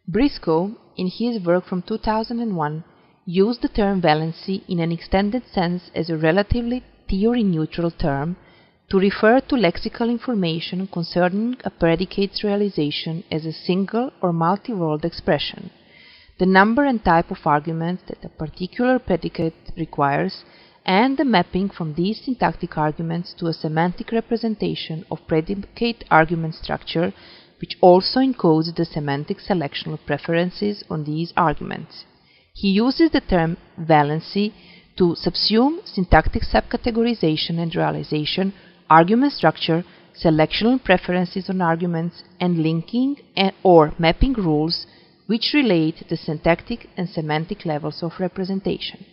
Briscoe, in his work from 2001, used the term valency in an extended sense as a relatively theory-neutral term to refer to lexical information concerning a predicate's realization as a single or multi-word expression, the number and type of arguments that a particular predicate requires, and the mapping from these syntactic arguments to a semantic representation of predicate argument structure, which also encodes the semantic selectional preferences on these arguments. He uses the term valency to subsume syntactic subcategorization and realization, argument structure, selectional preferences on arguments, and linking or mapping rules which relate the syntactic and semantic levels of representation.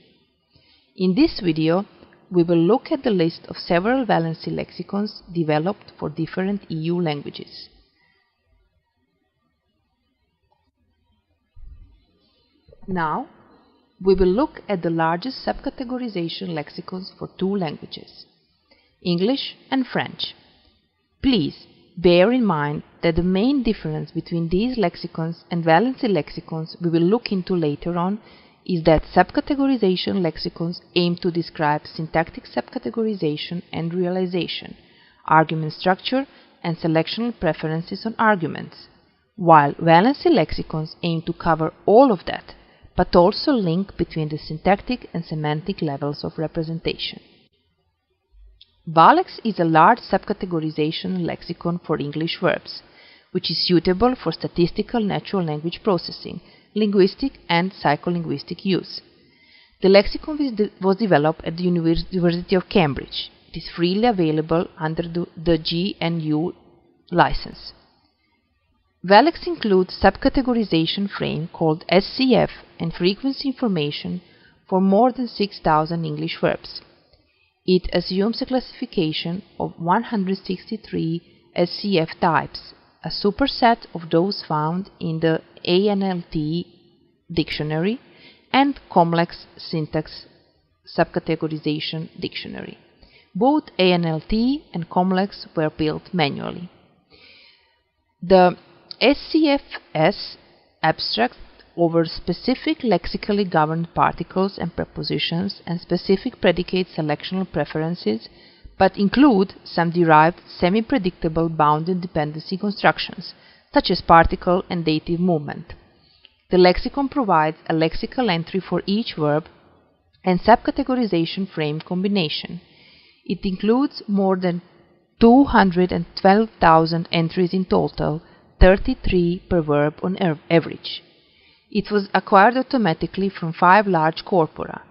In this video, we will look at the list of several valency lexicons developed for different EU languages. Now, we will look at the largest subcategorization lexicons for two languages, English and French. Please bear in mind that the main difference between these lexicons and valency lexicons we will look into later on is that subcategorization lexicons aim to describe syntactic subcategorization and realization, argument structure, and selectional preferences on arguments, while valency lexicons aim to cover all of that, but also link between the syntactic and semantic levels of representation. Valex is a large subcategorization lexicon for English verbs, which is suitable for statistical natural language processing, linguistic and psycholinguistic use. The lexicon was developed at the University of Cambridge. It is freely available under the GNU license. Valex includes subcategorization frame called SCF and frequency information for more than 6,000 English verbs. It assumes a classification of 163 SCF types, a superset of those found in the ANLT dictionary and Comlex syntax subcategorization dictionary. Both ANLT and Comlex were built manually. The SCFS abstracts over specific lexically governed particles and prepositions and specific predicate selectional preferences, but include some derived semi-predictable bounded dependency constructions, such as particle and dative movement. The lexicon provides a lexical entry for each verb and subcategorization frame combination. It includes more than 212,000 entries in total, 33 per verb on average. It was acquired automatically from 5 large corpora,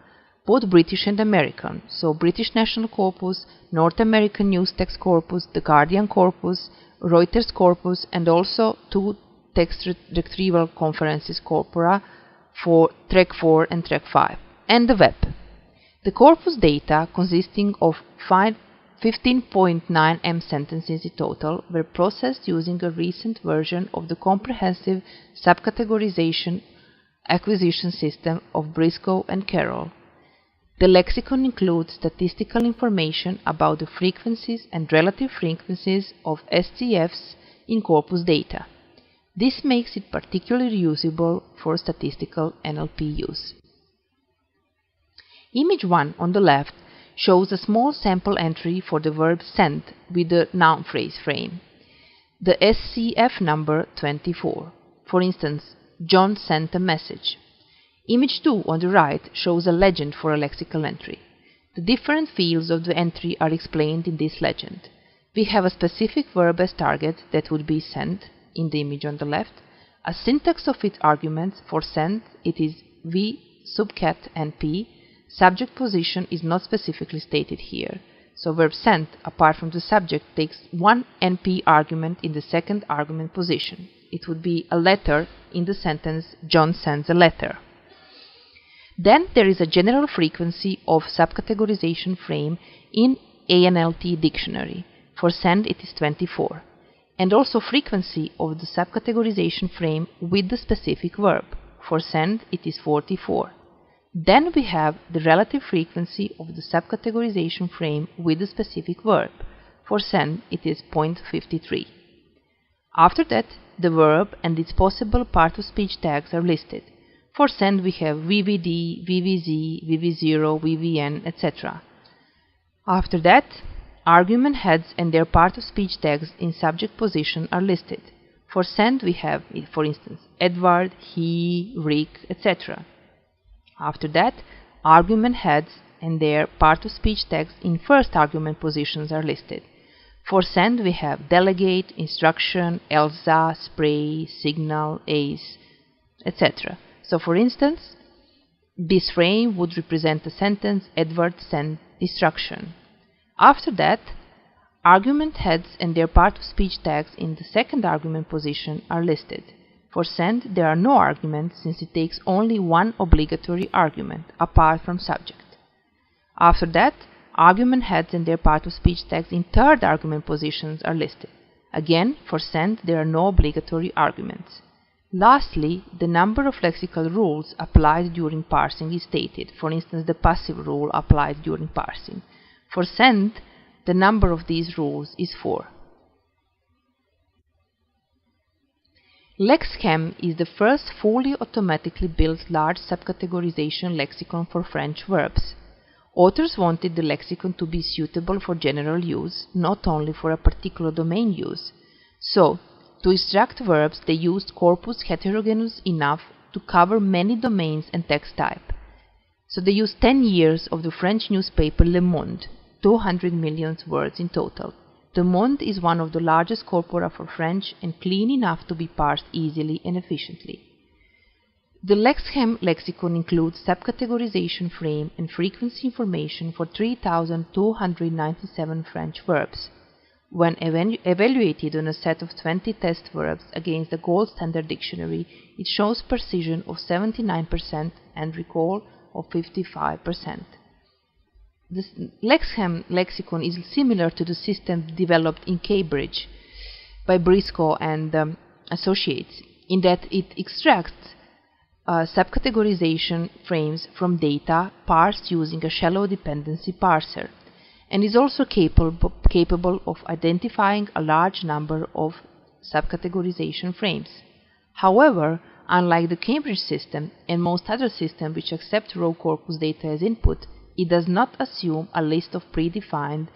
both British and American, so British National Corpus, North American Newstext Corpus, The Guardian Corpus, Reuters Corpus, and also 2 text retrieval conferences corpora for Track 4 and Track 5, and the web. The corpus data, consisting of 15.9 M sentences in total, were processed using a recent version of the comprehensive subcategorization acquisition system of Briscoe and Carroll. The lexicon includes statistical information about the frequencies and relative frequencies of SCFs in corpus data. This makes it particularly usable for statistical NLP use. Image 1 on the left shows a small sample entry for the verb send with the noun phrase frame. The SCF number 24. For instance, John sent a message. Image 2 on the right shows a legend for a lexical entry. The different fields of the entry are explained in this legend. We have a specific verb as target, that would be send, in the image on the left. A syntax of its arguments. For send, it is V, subcat, and P. Subject position is not specifically stated here. So verb send, apart from the subject, takes one NP argument in the second argument position. It would be a letter in the sentence, John sends a letter. Then there is a general frequency of subcategorization frame in ANLT dictionary. For send it is 24. And also frequency of the subcategorization frame with the specific verb. For send it is 44. Then we have the relative frequency of the subcategorization frame with the specific verb. For send it is 0.53. After that, the verb and its possible part-of-speech tags are listed. For send we have VVD, VVZ, VV0, VVN, etc. After that, argument heads and their part-of-speech tags in subject position are listed. For send we have, for instance, Edward, he, Rick, etc. After that, argument heads and their part-of-speech tags in first argument positions are listed. For send we have delegate, instruction, Elsa, spray, signal, ace, etc. So for instance, this frame would represent the sentence Edward sent instruction. After that, argument heads and their part-of-speech tags in the second argument position are listed. For send, there are no arguments since it takes only one obligatory argument, apart from subject. After that, argument heads and their part-of-speech tags in third argument positions are listed. Again, for send, there are no obligatory arguments. Lastly, the number of lexical rules applied during parsing is stated. For instance, the passive rule applied during parsing. For send, the number of these rules is 4. LexChem is the first fully automatically built large subcategorization lexicon for French verbs. Authors wanted the lexicon to be suitable for general use, not only for a particular domain use. So, to instruct verbs, they used corpus heterogeneous enough to cover many domains and text type. So they used 10 years of the French newspaper Le Monde, 200 million words in total. Le Monde is one of the largest corpora for French and clean enough to be parsed easily and efficiently. The LexChem lexicon includes subcategorization frame and frequency information for 3,297 French verbs. When evaluated on a set of 20 test verbs against the gold standard dictionary, it shows precision of 79% and recall of 55%. The LexChem lexicon is similar to the system developed in Cambridge by Briscoe and Associates, in that it extracts subcategorization frames from data parsed using a shallow dependency parser, and is also capable of identifying a large number of subcategorization frames. However, unlike the Cambridge system and most other systems which accept raw corpus data as input, it does not assume a list of predefined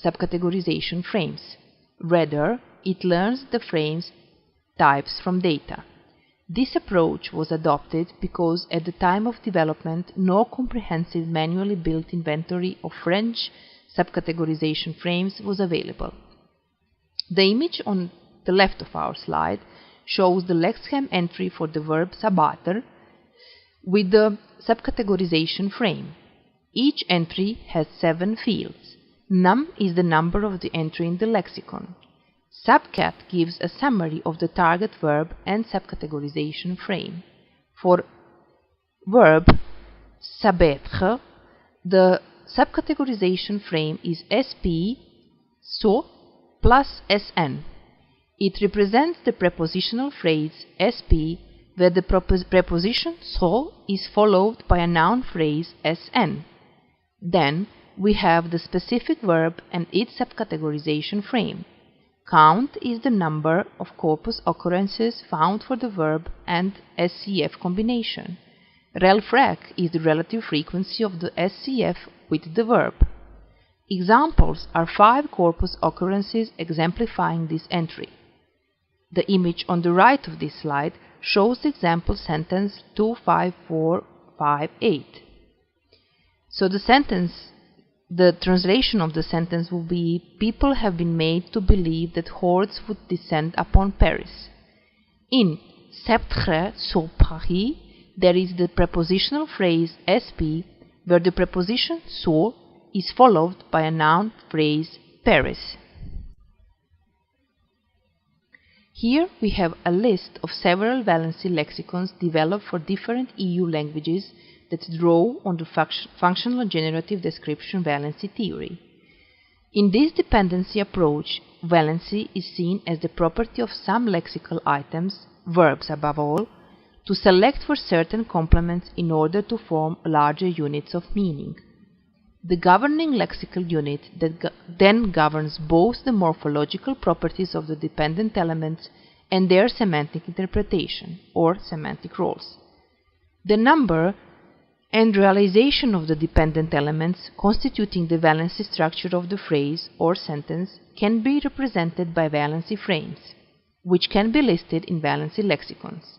subcategorization frames. Rather, it learns the frames types from data. This approach was adopted because at the time of development no comprehensive manually built inventory of French subcategorization frames was available. The image on the left of our slide shows the LexChem entry for the verb s'abattre with the subcategorization frame. Each entry has 7 fields. Num is the number of the entry in the lexicon. Subcat gives a summary of the target verb and subcategorization frame. For verb s'abattre, the subcategorization frame is SP, so, plus SN. It represents the prepositional phrase SP, where the preposition so is followed by a noun phrase SN. Then we have the specific verb and its subcategorization frame. Count is the number of corpus occurrences found for the verb and SCF combination. Rel-frac is the relative frequency of the SCF with the verb. Examples are 5 corpus occurrences exemplifying this entry. The image on the right of this slide shows the example sentence 25458. So the translation of the sentence will be: people have been made to believe that hordes would descend upon Paris. In s'abattre sur Paris, there is the prepositional phrase SP, where the preposition sur is followed by a noun phrase Paris. Here we have a list of several valency lexicons developed for different EU languages that draw on the functional generative description valency theory. In this dependency approach, valency is seen as the property of some lexical items, verbs above all, to select for certain complements in order to form larger units of meaning. The governing lexical unit that then governs both the morphological properties of the dependent elements and their semantic interpretation, or semantic roles. The number and realization of the dependent elements constituting the valency structure of the phrase or sentence can be represented by valency frames, which can be listed in valency lexicons.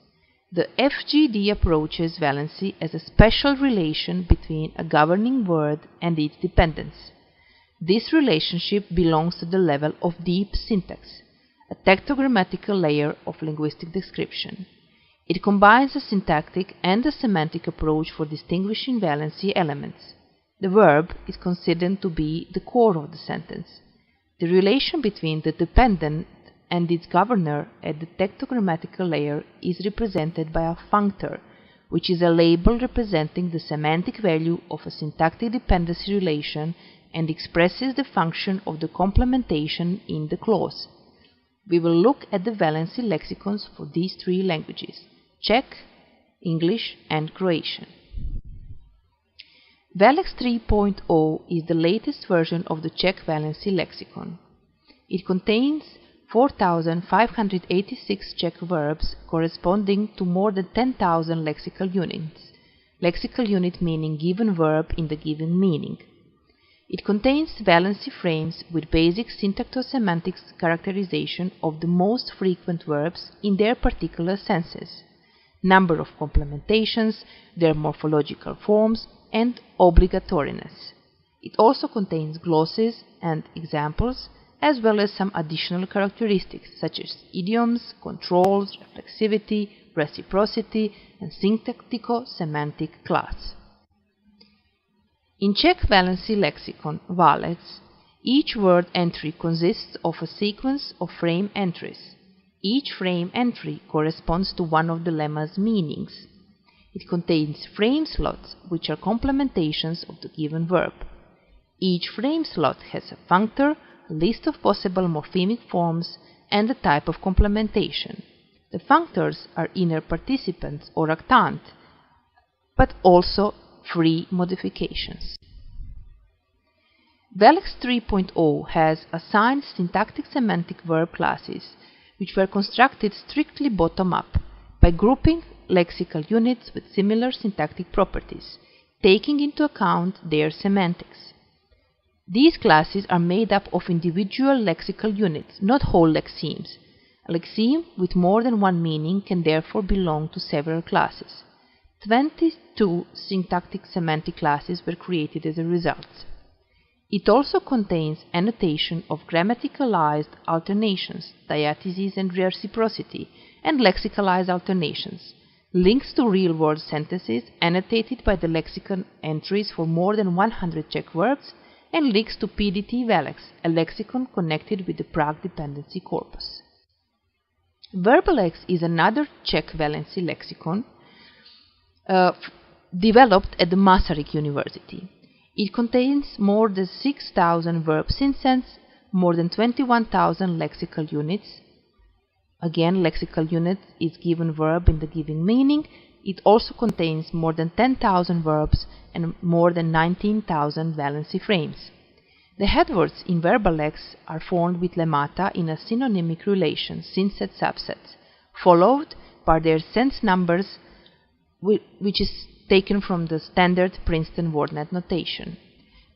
The FGD approaches valency as a special relation between a governing word and its dependents. This relationship belongs to the level of deep syntax, a tectogrammatical layer of linguistic description. It combines a syntactic and a semantic approach for distinguishing valency elements. The verb is considered to be the core of the sentence. The relation between the dependent and its governor at the tectogrammatical layer is represented by a functor, which is a label representing the semantic value of a syntactic dependency relation and expresses the function of the complementation in the clause. We will look at the valency lexicons for these three languages: Czech, English, and Croatian. Valex 3.0 is the latest version of the Czech valency lexicon. It contains 4,586 Czech verbs corresponding to more than 10,000 lexical units. Lexical unit meaning given verb in the given meaning. It contains valency frames with basic syntacto-semantic characterization of the most frequent verbs in their particular senses, number of complementations, their morphological forms, and obligatoriness. It also contains glosses and examples, as well as some additional characteristics such as idioms, controls, reflexivity, reciprocity, and syntactico-semantic class. In Czech valency lexicon, Valex, each word entry consists of a sequence of frame entries. Each frame entry corresponds to one of the lemma's meanings. It contains frame slots, which are complementations of the given verb. Each frame slot has a functor, a list of possible morphemic forms, and a type of complementation. The functors are inner participants or actant, but also free modifications. Valex 3.0 has assigned syntactic semantic verb classes, which were constructed strictly bottom-up by grouping lexical units with similar syntactic properties, taking into account their semantics. These classes are made up of individual lexical units, not whole lexemes. A lexeme with more than one meaning can therefore belong to several classes. 22 syntactic semantic classes were created as a result. It also contains annotation of grammaticalized alternations, diatheses and reciprocity, and lexicalized alternations, links to real-world sentences annotated by the lexicon entries for more than 100 Czech verbs, and links to PDT Valex, a lexicon connected with the Prague dependency corpus. Verbalex is another Czech valency lexicon developed at the Masaryk University. It contains more than 6,000 verb synthenses, more than 21,000 lexical units. Again, lexical unit is given verb in the given meaning. It also contains more than 10,000 verbs and more than 19,000 valency frames. The headwords in Verbalex are formed with lemmata in a synonymic relation, synset subsets, followed by their sense numbers, which is taken from the standard Princeton WordNet notation.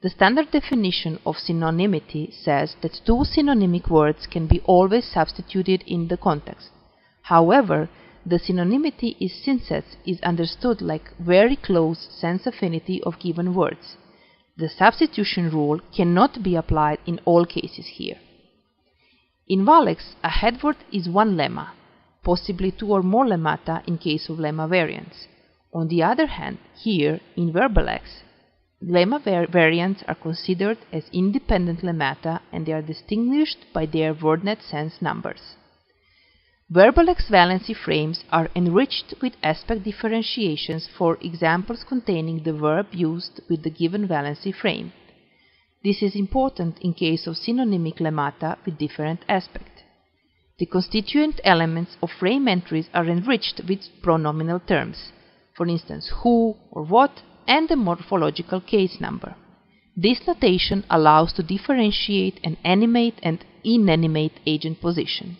The standard definition of synonymity says that two synonymic words can be always substituted in the context. However, the synonymity in synsets is understood like very close sense affinity of given words. The substitution rule cannot be applied in all cases here. In Valex, a headword is one lemma, possibly two or more lemmata in case of lemma variants. On the other hand, here, in Verbalex, lemma variants are considered as independent lemmata and they are distinguished by their WordNet sense numbers. Verbalex valency frames are enriched with aspect differentiations for examples containing the verb used with the given valency frame. This is important in case of synonymic lemmata with different aspect. The constituent elements of frame entries are enriched with pronominal terms, for instance who or what, and the morphological case number. This notation allows to differentiate an animate and inanimate agent position.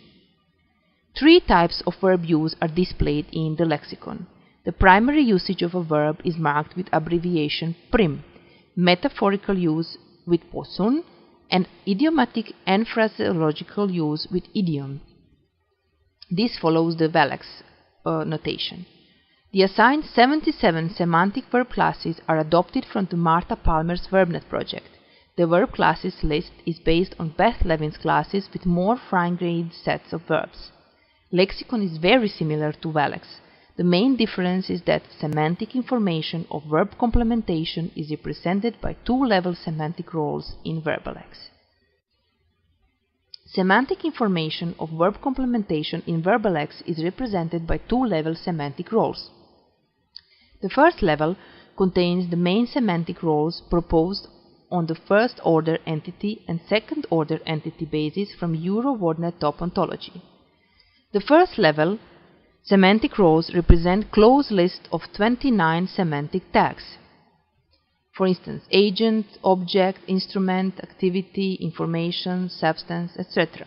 Three types of verb use are displayed in the lexicon. The primary usage of a verb is marked with abbreviation prim, metaphorical use with posun, and idiomatic and phraseological use with idiom. This follows the Valex notation. The assigned 77 semantic verb classes are adopted from the Martha Palmer's VerbNet project. The verb classes list is based on Beth Levin's classes with more fine-grained sets of verbs. Lexicon is very similar to Valex. The main difference is that semantic information of verb complementation is represented by two-level semantic roles in Verbalex. Semantic information of verb complementation in Verbalex is represented by two-level semantic roles. The first level contains the main semantic roles proposed on the first-order entity and second-order entity basis from Euro-WordNet top ontology. The first level semantic roles represent closed list of 29 semantic tags. For instance, agent, object, instrument, activity, information, substance, etc.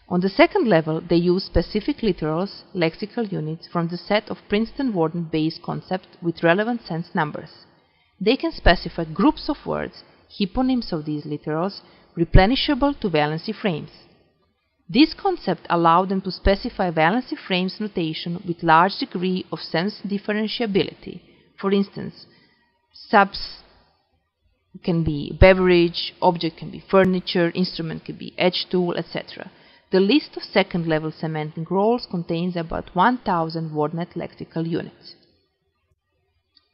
On the second level, they use specific literals, lexical units from the set of Princeton Warden base concept with relevant sense numbers. They can specify groups of words, hyponyms of these literals, replenishable to valency frames. This concept allowed them to specify valency frames notation with large degree of sense differentiability. For instance, subs can be beverage, object can be furniture, instrument can be edge tool, etc. The list of second-level semantic roles contains about 1000 WordNet lexical units.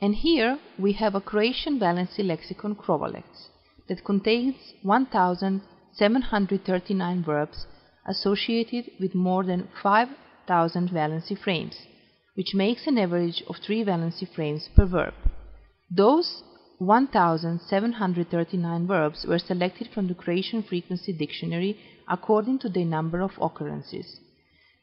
And here we have a Croatian Valency lexicon Krovalex that contains 1739 verbs associated with more than 5000 valency frames, which makes an average of 3 valency frames per verb. Those 1739 verbs were selected from the Croatian Frequency Dictionary according to their number of occurrences.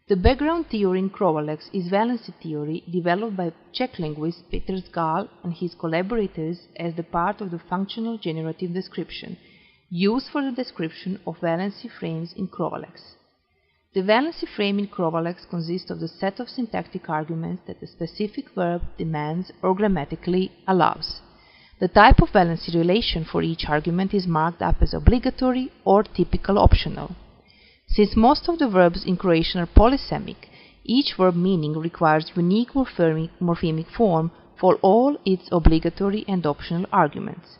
The background theory in Krovalex is valency theory developed by Czech linguist Petr Zgal and his collaborators as the part of the functional generative description used for the description of valency frames in Krovalex. The valency frame in Krovalex consists of the set of syntactic arguments that a specific verb demands or grammatically allows. The type of valency relation for each argument is marked up as obligatory or typical optional. Since most of the verbs in Croatian are polysemic, each verb meaning requires unique morphemic form for all its obligatory and optional arguments.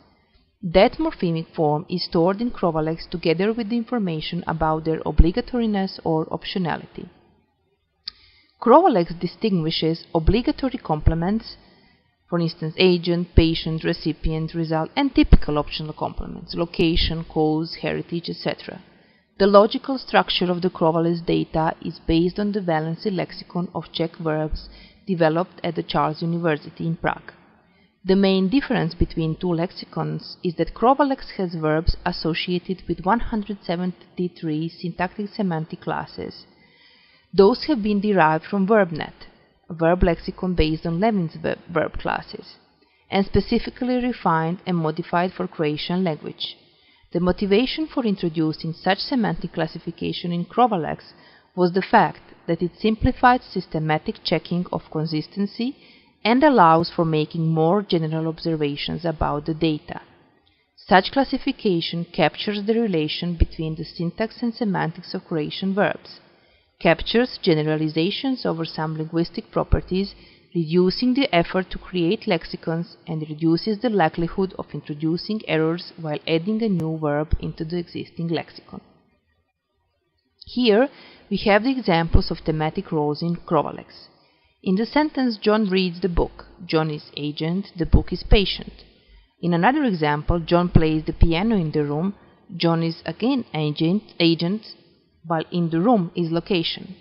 That morphemic form is stored in Krovalex together with the information about their obligatoriness or optionality. Krovalex distinguishes obligatory complements, for instance agent, patient, recipient, result, and typical optional complements, location, cause, heritage, etc. The logical structure of the Krovalex data is based on the Valency lexicon of Czech verbs developed at the Charles University in Prague. The main difference between two lexicons is that Krovalex has verbs associated with 173 syntactic semantic classes. Those have been derived from VerbNet, a verb lexicon based on Levin's verb classes, and specifically refined and modified for Croatian language. The motivation for introducing such semantic classification in Krovalex was the fact that it simplified systematic checking of consistency and allows for making more general observations about the data. Such classification captures the relation between the syntax and semantics of Croatian verbs, captures generalizations over some linguistic properties, reducing the effort to create lexicons, and reduces the likelihood of introducing errors while adding a new verb into the existing lexicon. Here we have the examples of thematic roles in Krovalex. In the sentence John reads the book, John is agent, the book is patient. In another example, John plays the piano in the room, John is again agent, while in the room is location.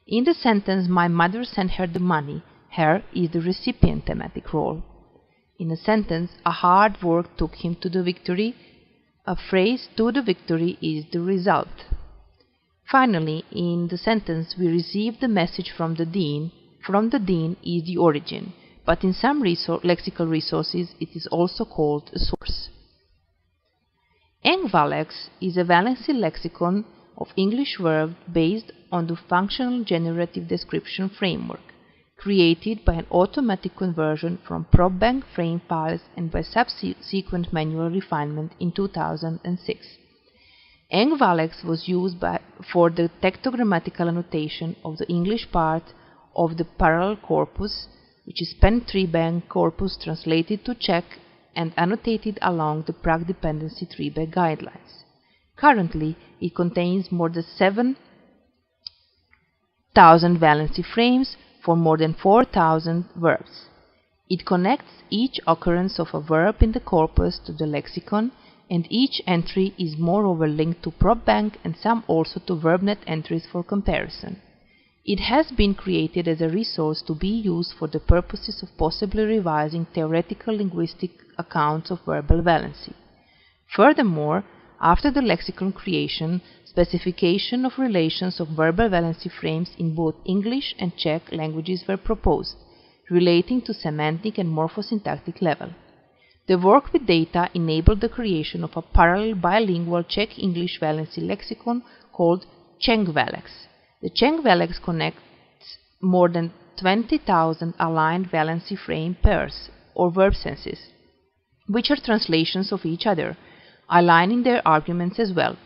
In the sentence my mother sent her the money, her is the recipient thematic role. In a sentence a hard work took him to the victory, a phrase to the victory is the result. Finally, in the sentence we received the message from the dean is the origin, but in some lexical resources it is also called a source. Engvalex is a Valency lexicon of English verbs based on the functional generative description framework, created by an automatic conversion from prop bank frame files and by subsequent manual refinement in 2006. Eng-Valex was used for the tectogrammatical annotation of the English part of the parallel corpus, which is pen tree bank corpus translated to Czech and annotated along the Prague dependency tree bank guidelines. Currently, it contains more than 7,000 valency frames for more than 4,000 verbs. It connects each occurrence of a verb in the corpus to the lexicon, and each entry is moreover linked to prop bank and some also to verbnet entries for comparison. It has been created as a resource to be used for the purposes of possibly revising theoretical linguistic accounts of verbal valency. Furthermore, after the lexicon creation, specification of relations of verbal valency frames in both English and Czech languages were proposed, relating to semantic and morphosyntactic level. The work with data enabled the creation of a parallel bilingual Czech-English valency lexicon called Eng-Valex. The Eng-Valex connects more than 20,000 aligned valency frame pairs or verb senses, which are translations of each other, aligning their arguments as well.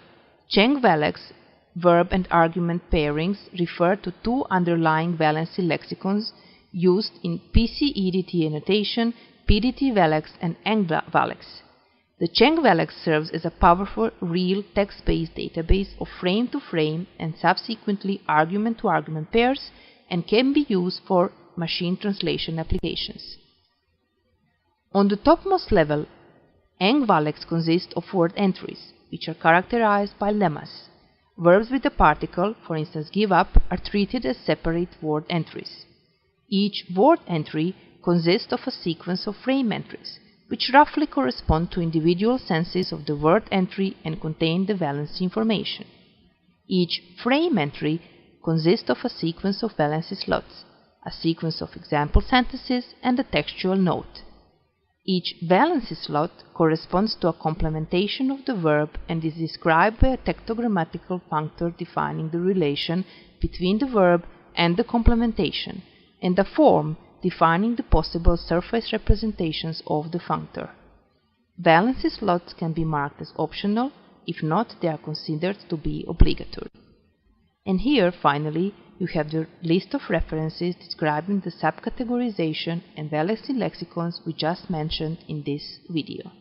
Eng-Valex verb and argument pairings refer to two underlying valency lexicons used in PC-EDT annotation, PDT-Valex and Eng-Valex. The Eng-Valex serves as a powerful, real text-based database of frame-to-frame and subsequently argument-to-argument pairs and can be used for machine translation applications. On the topmost level, Eng-Valex consists of word entries, which are characterized by lemmas. Verbs with the particle, for instance give up, are treated as separate word entries. Each word entry consists of a sequence of frame entries, which roughly correspond to individual senses of the word entry and contain the valency information. Each frame entry consists of a sequence of valency slots, a sequence of example sentences, and a textual note. Each valency slot corresponds to a complementation of the verb and is described by a tectogrammatical functor defining the relation between the verb and the complementation, and a form defining the possible surface representations of the functor. Valency slots can be marked as optional, if not, they are considered to be obligatory. And here, finally, you have the list of references describing the subcategorization and valency lexicons we just mentioned in this video.